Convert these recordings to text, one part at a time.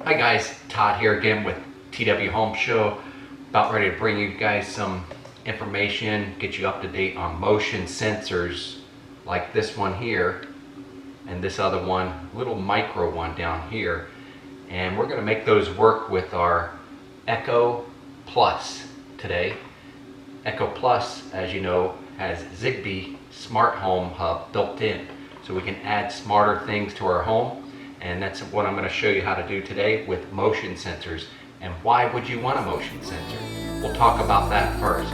Hi guys, Todd here again with TW Home Show. About ready to bring you guys some information, get you up to date on motion sensors like this one here and this other one, little micro one down here. And we're going to make those work with our Echo Plus today. Echo Plus, as you know, has ZigBee smart home hub built in, so we can add smarter things to our home. And that's what I'm going to show you how to do today with motion sensors. And why would you want a motion sensor? We'll talk about that first.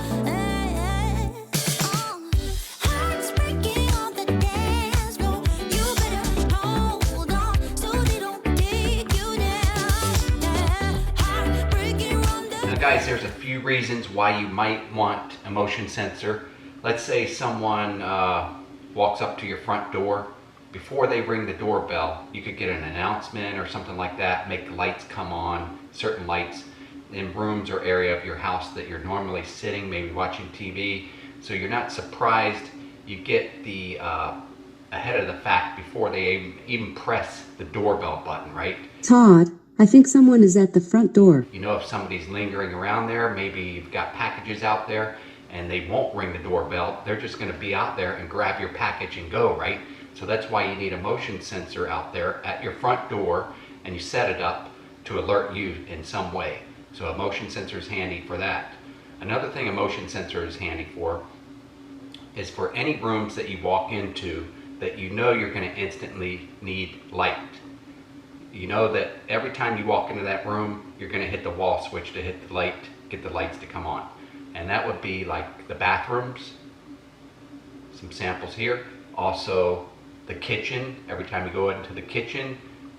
Now guys, there's a few reasons why you might want a motion sensor. Let's say someone walks up to your front door. Before they ring the doorbell, you could get an announcement or something like that, make the lights come on, certain lights in rooms or area of your house that you're normally sitting, maybe watching TV. So you're not surprised, you get the ahead of the fact before they even press the doorbell button, right? Todd, I think someone is at the front door. You know if somebody's lingering around there, maybe you've got packages out there and they won't ring the doorbell, they're just gonna be out there and grab your package and go, right? So that's why you need a motion sensor out there at your front door, and you set it up to alert you in some way. So a motion sensor is handy for that. Another thing a motion sensor is handy for is for any rooms that you walk into that you know you're going to instantly need light. You know that every time you walk into that room, you're going to hit the wall switch to hit the light, get the lights to come on. And that would be like the bathrooms, some samples here. Also the kitchen, every time you go into the kitchen,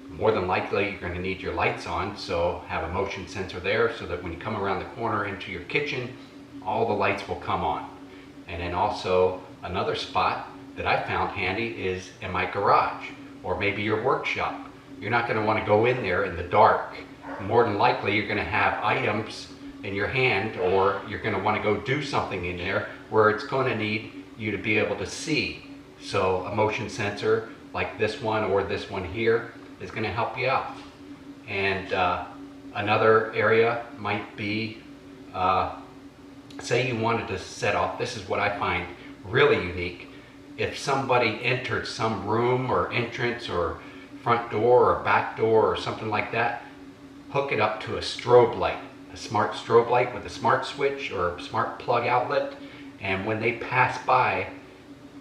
more than likely you're going to need your lights on, so have a motion sensor there so that when you come around the corner into your kitchen, all the lights will come on. And then also another spot that I found handy is in my garage or maybe your workshop. You're not going to want to go in there in the dark. More than likely you're going to have items in your hand, or you're going to want to go do something in there where it's going to need you to be able to see. So a motion sensor like this one or this one here is going to help you out. And another area might be, say you wanted to set off, this is what I find really unique. If somebody entered some room or entrance or front door or back door or something like that, hook it up to a strobe light, a smart strobe light with a smart switch or smart plug outlet. And when they pass by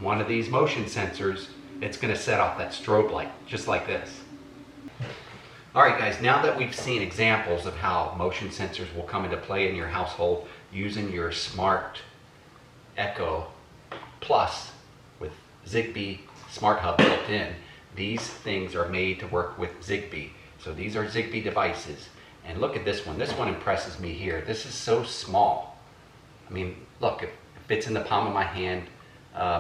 one of these motion sensors, it's going to set off that strobe light, just like this. Alright guys, now that we've seen examples of how motion sensors will come into play in your household using your smart Echo Plus with ZigBee Smart Hub built in, these things are made to work with ZigBee. So these are ZigBee devices. And look at this one. This one impresses me here. This is so small. I mean, look, it fits in the palm of my hand.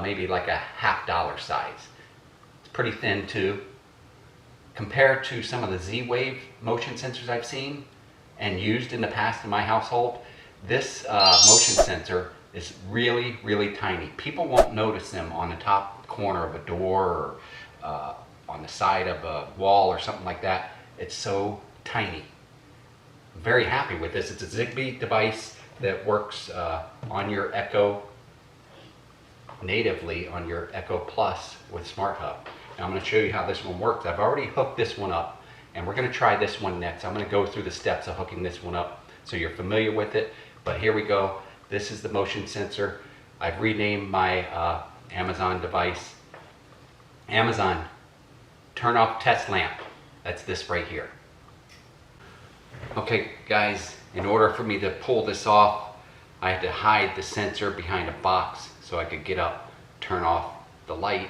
Maybe like a $50 size. It's pretty thin too. Compared to some of the Z-Wave motion sensors I've seen and used in the past in my household, this motion sensor is really, really tiny. People won't notice them on the top corner of a door or on the side of a wall or something like that. It's so tiny. I'm very happy with this. It's a ZigBee device that works on your Echo, natively on your Echo Plus with Smart Hub. Now I'm going to show you how this one works. I've already hooked this one up, and we're going to try this one next. I'm going to go through the steps of hooking this one up so you're familiar with it. But here we go. This is the motion sensor. I've renamed my Amazon device. Amazon, turn off test lamp. That's this right here. Okay guys, in order for me to pull this off, I had to hide the sensor behind a box so I could get up, turn off the light,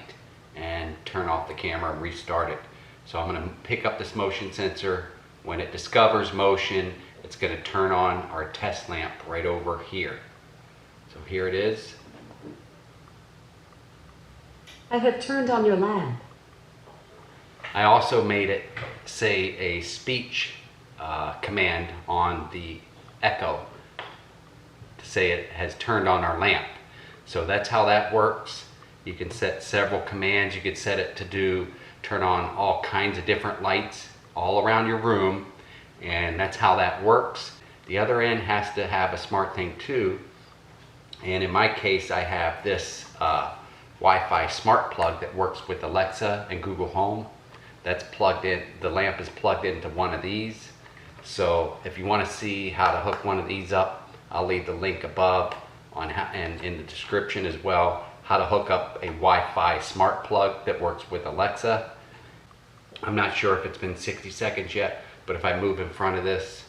and turn off the camera and restart it. So I'm going to pick up this motion sensor. When it discovers motion, it's going to turn on our test lamp right over here. So here it is. I have turned on your lamp. I also made it say a speech command on the Echo to say it has turned on our lamp. So that's how that works. You can set several commands. You could set it to turn on all kinds of different lights all around your room. and that's how that works. The other end has to have a smart thing too, and in my case I have this Wi-Fi smart plug that works with Alexa and Google Home. That's plugged in, the lamp is plugged into one of these. So if you want to see how to hook one of these up, I'll leave the link above on how, and in the description as well, how to hook up a Wi-Fi smart plug that works with Alexa. I'm not sure if it's been 60 seconds yet, but if I move in front of this,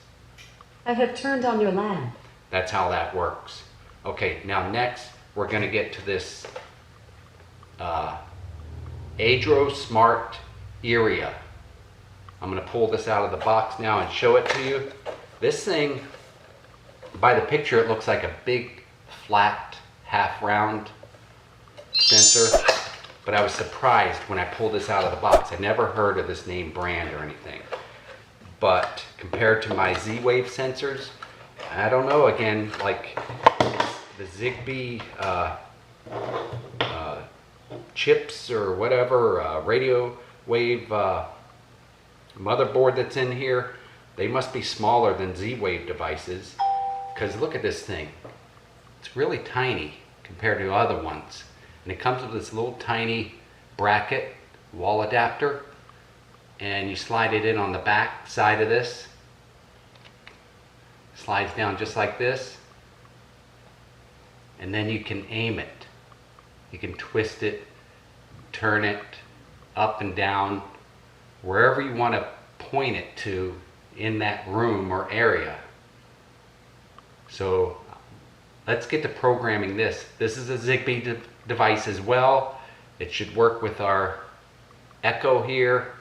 I have turned on your lamp. that's how that works. Okay, now next we're going to get to this Adro Smart Area. I'm going to pull this out of the box now and show it to you. This thing, by the picture, it looks like a big, flat, half-round sensor. But I was surprised when I pulled this out of the box. I never heard of this name brand or anything. But compared to my Z-Wave sensors, I don't know, again, like the ZigBee chips or whatever, radio wave motherboard that's in here, they must be smaller than Z-Wave devices, because look at this thing. It's really tiny compared to other ones. And it comes with this little tiny bracket wall adapter, and you slide it in on the back side of this. Slides down just like this, and then you can aim it. You can twist it, turn it up and down, wherever you want to point it to in that room or area. So let's get to programming this. This is a ZigBee device as well. It should work with our Echo here.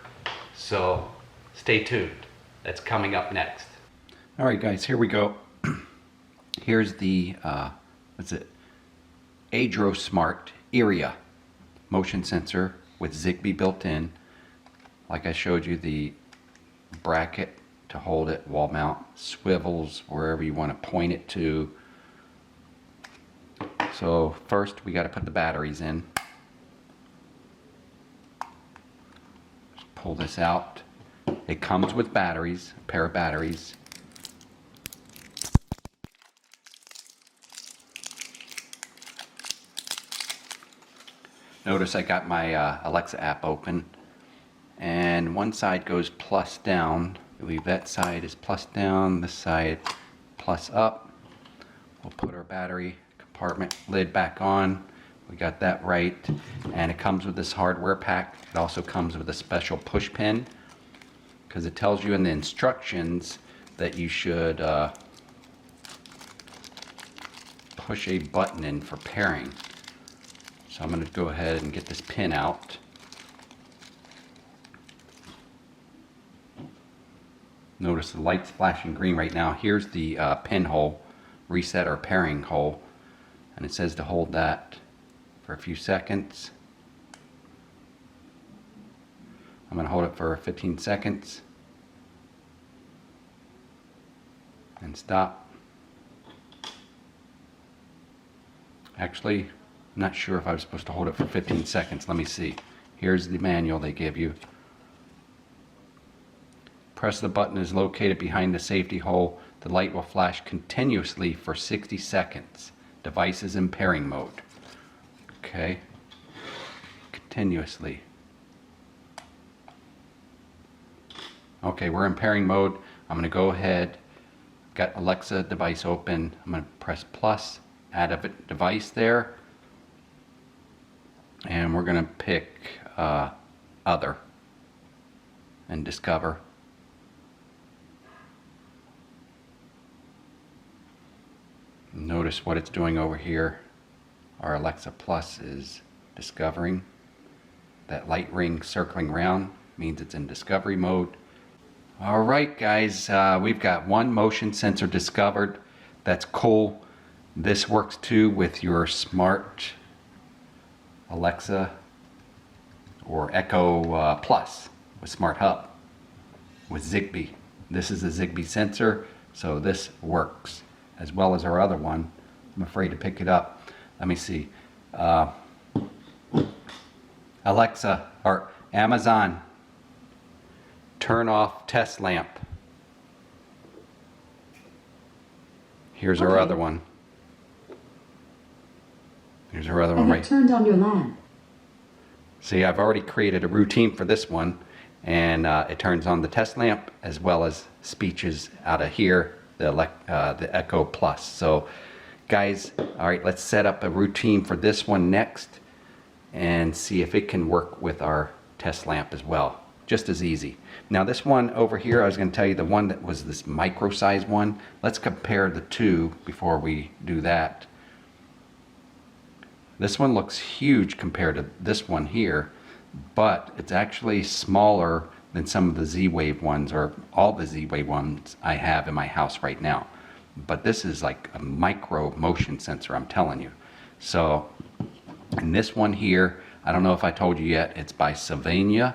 So stay tuned. That's coming up next. All right, guys, here we go. Here's the, what's it? Adro Smart Area motion sensor with ZigBee built in. Like I showed you, the bracket to hold it, wall mount, swivels wherever you want to point it to. So first we got to put the batteries in. Just pull this out. It comes with batteries, a pair of batteries. Notice I got my Alexa app open, and one side goes plus down. I believe that side is plus down, this side plus up. We'll put our battery compartment lid back on. We got that right, and it comes with this hardware pack. It also comes with a special push pin, because it tells you in the instructions that you should push a button in for pairing. So I'm going to go ahead and get this pin out. Notice the light's flashing green right now. Here's the pin hole, reset or pairing hole, and it says to hold that for a few seconds. I'm going to hold it for 15 seconds and stop. Actually, I'm not sure if I was supposed to hold it for 15 seconds. Let me see. Here's the manual they give you. Press the button is located behind the safety hole. The light will flash continuously for 60 seconds. Device is in pairing mode. Okay. Continuously. Okay, we're in pairing mode. I'm going to go ahead. Got Alexa device open. I'm going to press plus, add a device there. And we're going to pick other and discover. Notice what it's doing over here. Our Alexa Plus is discovering. That light ring circling around means it's in discovery mode. Alright guys, we've got one motion sensor discovered. That's cool. This works too with your smart Alexa or Echo Plus with Smart Hub with ZigBee. This is a ZigBee sensor, so this works, as well as our other one. I'm afraid to pick it up. Let me see. Alexa or Amazon, turn off test lamp. Here's our other one. Here's our other I one have right. turned on your lamp. See, I've already created a routine for this one, and it turns on the test lamp as well as speeches out of here, the Echo Plus. So, guys, all right, let's set up a routine for this one next and see if it can work with our test lamp as well. Just as easy. Now, this one over here, I was going to tell you the one that was this micro size one. Let's compare the two before we do that. This one looks huge compared to this one here, but it's actually smaller than some of the Z-Wave ones, or all the Z-Wave ones I have in my house right now. But this is like a micro motion sensor, I'm telling you. So, and this one here, I don't know if I told you yet, it's by Sylvania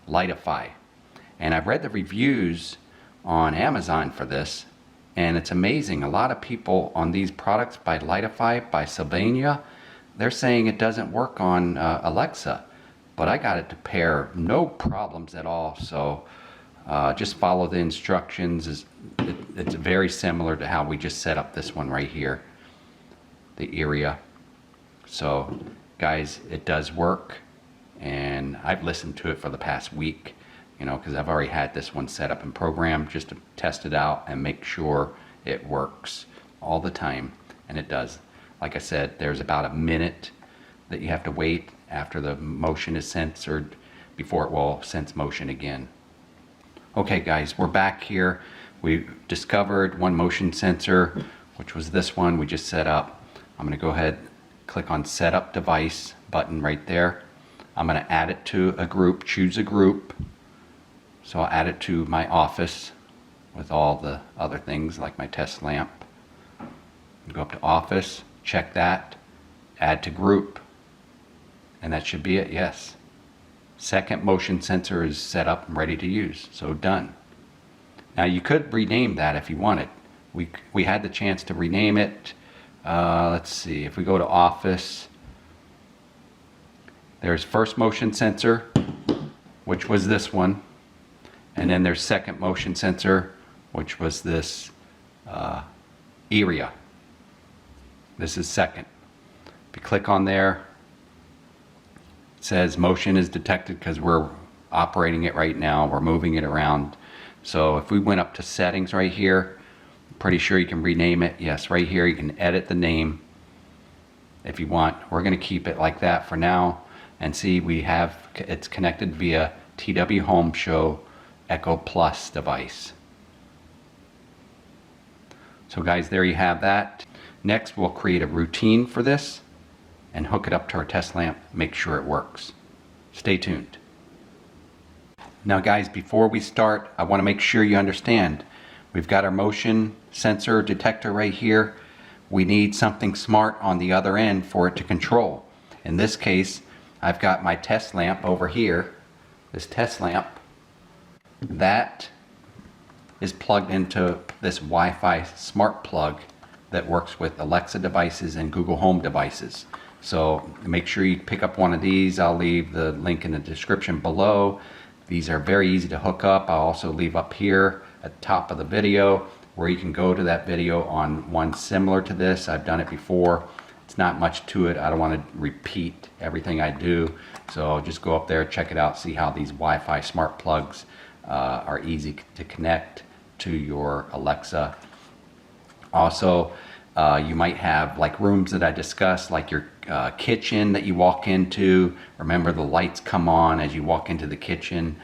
Lightify. And I've read the reviews on Amazon for this, and it's amazing. A lot of people on these products by Lightify, by Sylvania, they're saying it doesn't work on Alexa, but I got it to pair, no problems at all. So just follow the instructions. It's very similar to how we just set up this one right here, the area. So guys, it does work, and I've listened to it for the past week, you know, because I've already had this one set up and programmed just to test it out and make sure it works all the time, and it does. Like I said, there's about a minute that you have to wait after the motion is censored before it will sense motion again. Okay guys, we're back here. We discovered one motion sensor, which was this one we just set up. I'm going to go ahead, click on Setup Device button right there. I'm going to add it to a group, choose a group. So I'll add it to my office with all the other things like my test lamp. Go up to Office. Check that, add to group, and that should be it. Yes, second motion sensor is set up and ready to use, so done. Now you could rename that if you wanted. We had the chance to rename it. Let's see, if we go to Office, there's first motion sensor, which was this one, and then there's second motion sensor, which was this area. This is second. If you click on there, it says motion is detected because we're operating it right now. We're moving it around. So if we went up to settings right here, I'm pretty sure you can rename it. Yes, right here you can edit the name if you want. We're going to keep it like that for now. And see, we have it's connected via TW Home Show Echo Plus device. So guys, there you have that. Next, we'll create a routine for this and hook it up to our test lamp, make sure it works. Stay tuned. Now guys, before we start, I want to make sure you understand. We've got our motion sensor detector right here. We need something smart on the other end for it to control. In this case, I've got my test lamp over here, this test lamp. That is plugged into this Wi-Fi smart plug that works with Alexa devices and Google Home devices. So make sure you pick up one of these. I'll leave the link in the description below. These are very easy to hook up. I'll also leave up here at the top of the video where you can go to that video on one similar to this. I've done it before. It's not much to it. I don't want to repeat everything I do. So just go up there, check it out, see how these Wi-Fi smart plugs are easy to connect to your Alexa. Also, you might have like rooms that I discussed, like your kitchen that you walk into. Remember, the lights come on as you walk into the kitchen.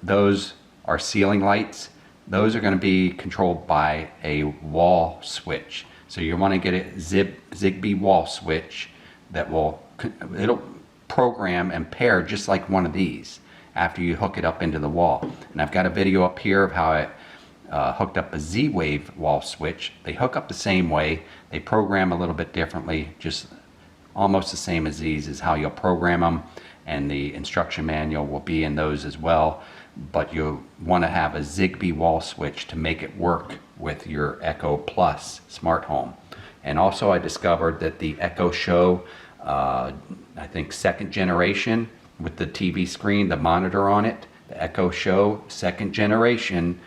Those are ceiling lights. Those are going to be controlled by a wall switch. So you want to get a ZigBee wall switch that it'll program and pair just like one of these after you hook it up into the wall. And I've got a video up here of how I hooked up a Z-Wave wall switch. They hook up the same way. They program a little bit differently, just almost the same as these is how you'll program them, and the instruction manual will be in those as well. But you'll want to have a ZigBee wall switch to make it work with your Echo Plus smart home. And also I discovered that the Echo Show, I think second generation with the TV screen, the monitor on it, the Echo Show second generation,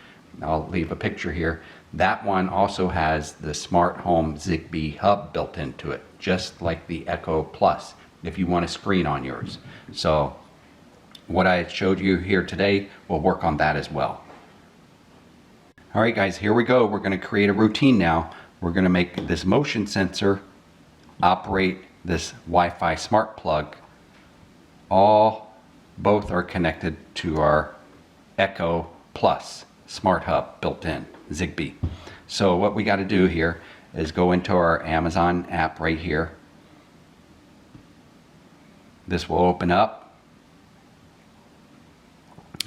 I'll leave a picture here. That one also has the smart home ZigBee hub built into it, just like the Echo Plus, if you want a screen on yours. So what I showed you here today will work on that as well. All right, guys, here we go. We're going to create a routine now. We're going to make this motion sensor operate this Wi-Fi smart plug. Both are connected to our Echo Plus smart hub built in, ZigBee. So what we got to do here is go into our Amazon app right here. This will open up,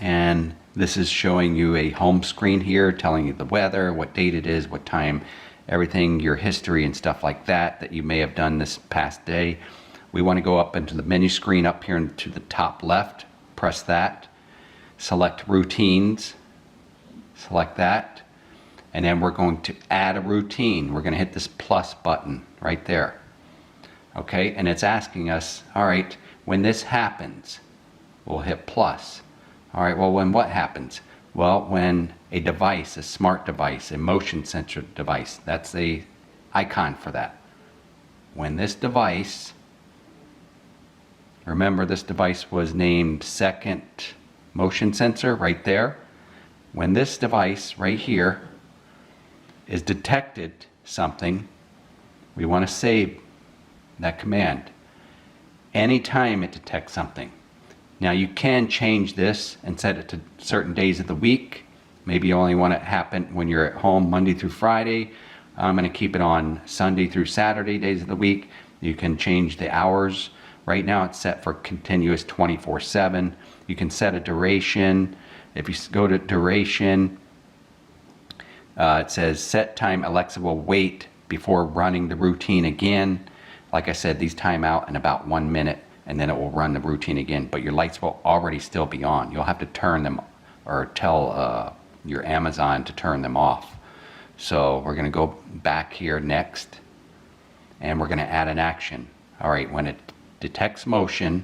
and this is showing you a home screen here, telling you the weather, what date it is, what time, everything, your history and stuff like that that you may have done this past day. We want to go up into the menu screen up here to the top left, press that, select routines, select that, and then we're going to add a routine. We're going to hit this plus button right there. Okay, and it's asking us, all right, when this happens, we'll hit plus. All right, well, when what happens? Well, when a device, a smart device, a motion sensor device, that's the icon for that. When this device, remember this device was named second motion sensor right there. When this device right here is detected something, we want to save that command. Anytime it detects something. Now you can change this and set it to certain days of the week. Maybe you only want it to happen when you're at home Monday through Friday. I'm going to keep it on Sunday through Saturday days of the week. You can change the hours. Right now it's set for continuous 24/7. You can set a duration. If you go to duration, it says set time Alexa will wait before running the routine again. Like I said, these time out in about 1 minute, and then it will run the routine again, but your lights will already still be on. You'll have to turn them or tell your Amazon to turn them off. So we're going to go back here next, and we're going to add an action. All right, when it detects motion,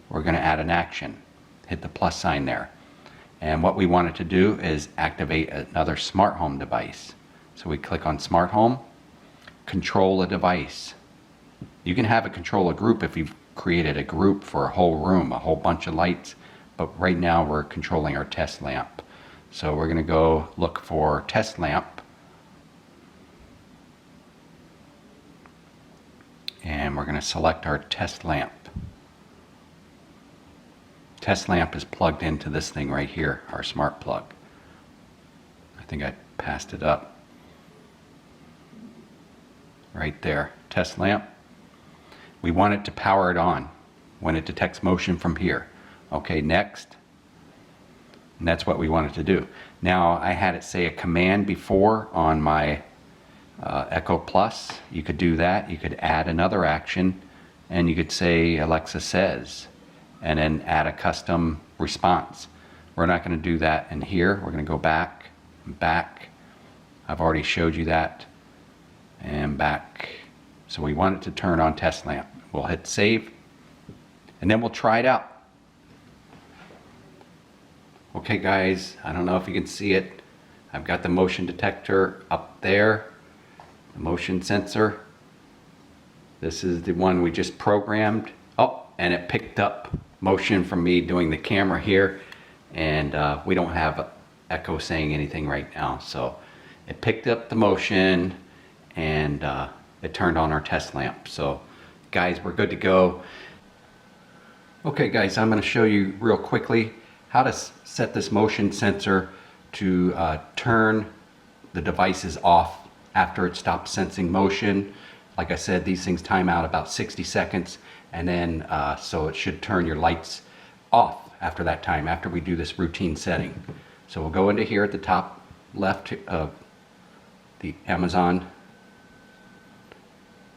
we're going to add an action. Hit the plus sign there. And what we want it to do is activate another smart home device. So we click on smart home, control a device. You can have it control a group if you've created a group for a whole room, a whole bunch of lights, but right now we're controlling our test lamp. So we're going to go look for test lamp, and we're going to select our test lamp. Test lamp is plugged into this thing right here, our smart plug. I think I passed it up. Right there, test lamp. We want it to power it on when it detects motion from here. Okay, next. And that's what we want it to do. Now, I had it say a command before on my Echo Plus. You could do that. You could add another action, and you could say Alexa says, and then add a custom response. We're not going to do that in here. We're going to go back, back. I've already showed you that, and back. So we want it to turn on test lamp. We'll hit save, and then we'll try it out. Okay guys, I don't know if you can see it. I've got the motion detector up there, the motion sensor. This is the one we just programmed. Oh, and it picked up motion from me doing the camera here, and we don't have Echo saying anything right now. So it picked up the motion, and it turned on our test lamp. So guys, we're good to go. Okay guys, I'm going to show you real quickly how to set this motion sensor to turn the devices off after it stops sensing motion. Like I said, these things time out about 60 seconds, and then so it should turn your lights off after that time, after we do this routine setting. So we'll go into here at the top left of the Amazon,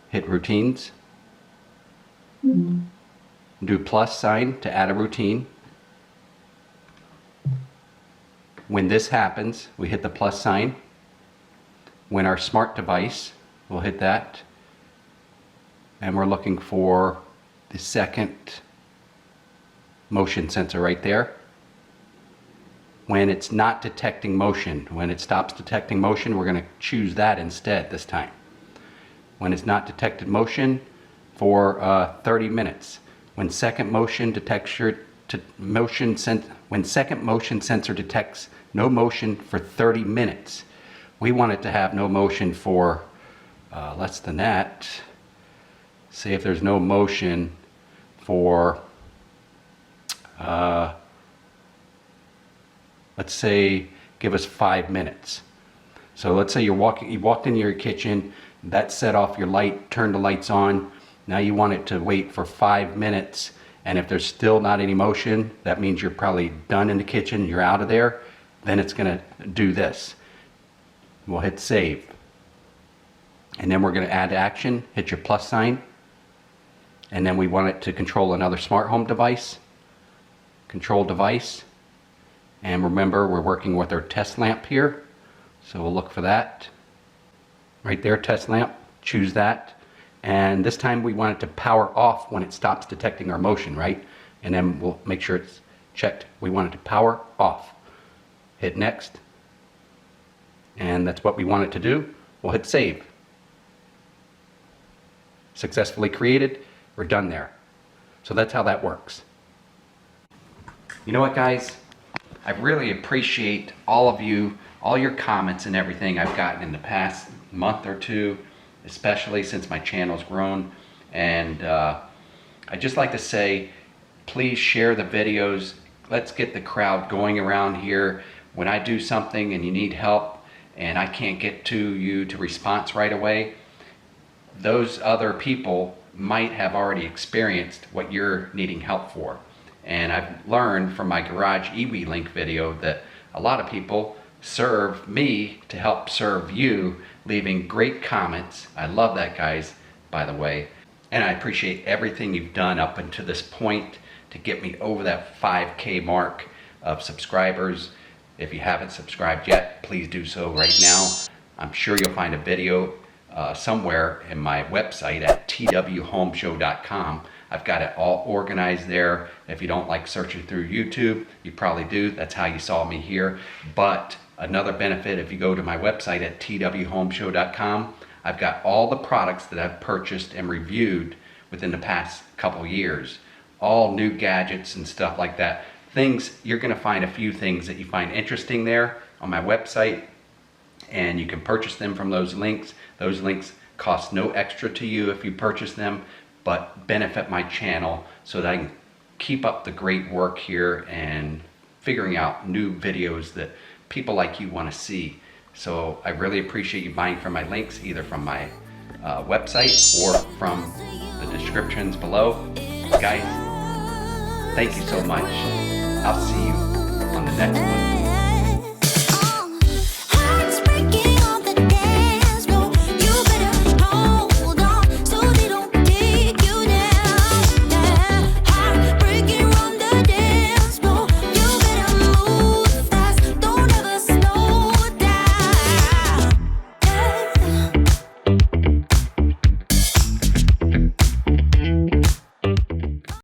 hit routines, do plus sign to add a routine. When this happens, we hit the plus sign. When our smart device, we'll hit that, and we're looking for the second motion sensor right there. when it's not detecting motion. When it stops detecting motion, we're going to choose that instead this time. When it's not detected motion for 30 minutes. When second motion sensor detects no motion for 30 minutes. We want it to have no motion for less than that. See if there's no motion for let's say give us 5 minutes. So let's say you walked into your kitchen, that set off your light, turned the lights on. Now you want it to wait for 5 minutes, and if there's still not any motion, that means you're probably done in the kitchen, you're out of there. Then it's going to do this. We'll hit save. And then we're going to add action, hit your plus sign. And then we want it to control another smart home device. Control device. And remember, we're working with our test lamp here. So we'll look for that. Right there, test lamp. Choose that. And this time we want it to power off when it stops detecting our motion, right? And then we'll make sure it's checked. We want it to power off. Hit next. And that's what we want it to do. We'll hit save. Successfully created. We're done there. So that's how that works. You know what, guys? I really appreciate all of you, all your comments and everything I've gotten in the past month or two, especially since my channel's grown. And I'd just like to say, please share the videos. Let's get the crowd going around here. When I do something and you need help and I can't get to you to response right away, those other people might have already experienced what you're needing help for. And I've learned from my garage EWI link video that a lot of people serve me to help serve you, leaving great comments. I love that, guys, by the way. And I appreciate everything you've done up until this point to get me over that 5K mark of subscribers. If you haven't subscribed yet, please do so right now. I'm sure you'll find a video somewhere in my website at twhomeshow.com. I've got it all organized there. If you don't like searching through YouTube, you probably do. That's how you saw me here. But another benefit, if you go to my website at twhomeshow.com, I've got all the products that I've purchased and reviewed within the past couple years. All new gadgets and stuff like that. Things, you're gonna find a few things that you find interesting there on my website, and you can purchase them from those links. Those links cost no extra to you if you purchase them, but benefit my channel so that I can keep up the great work here and figuring out new videos that people like you want to see. So I really appreciate you buying from my links, either from my website or from the descriptions below. Guys, thank you so much. I'll see you on the next one.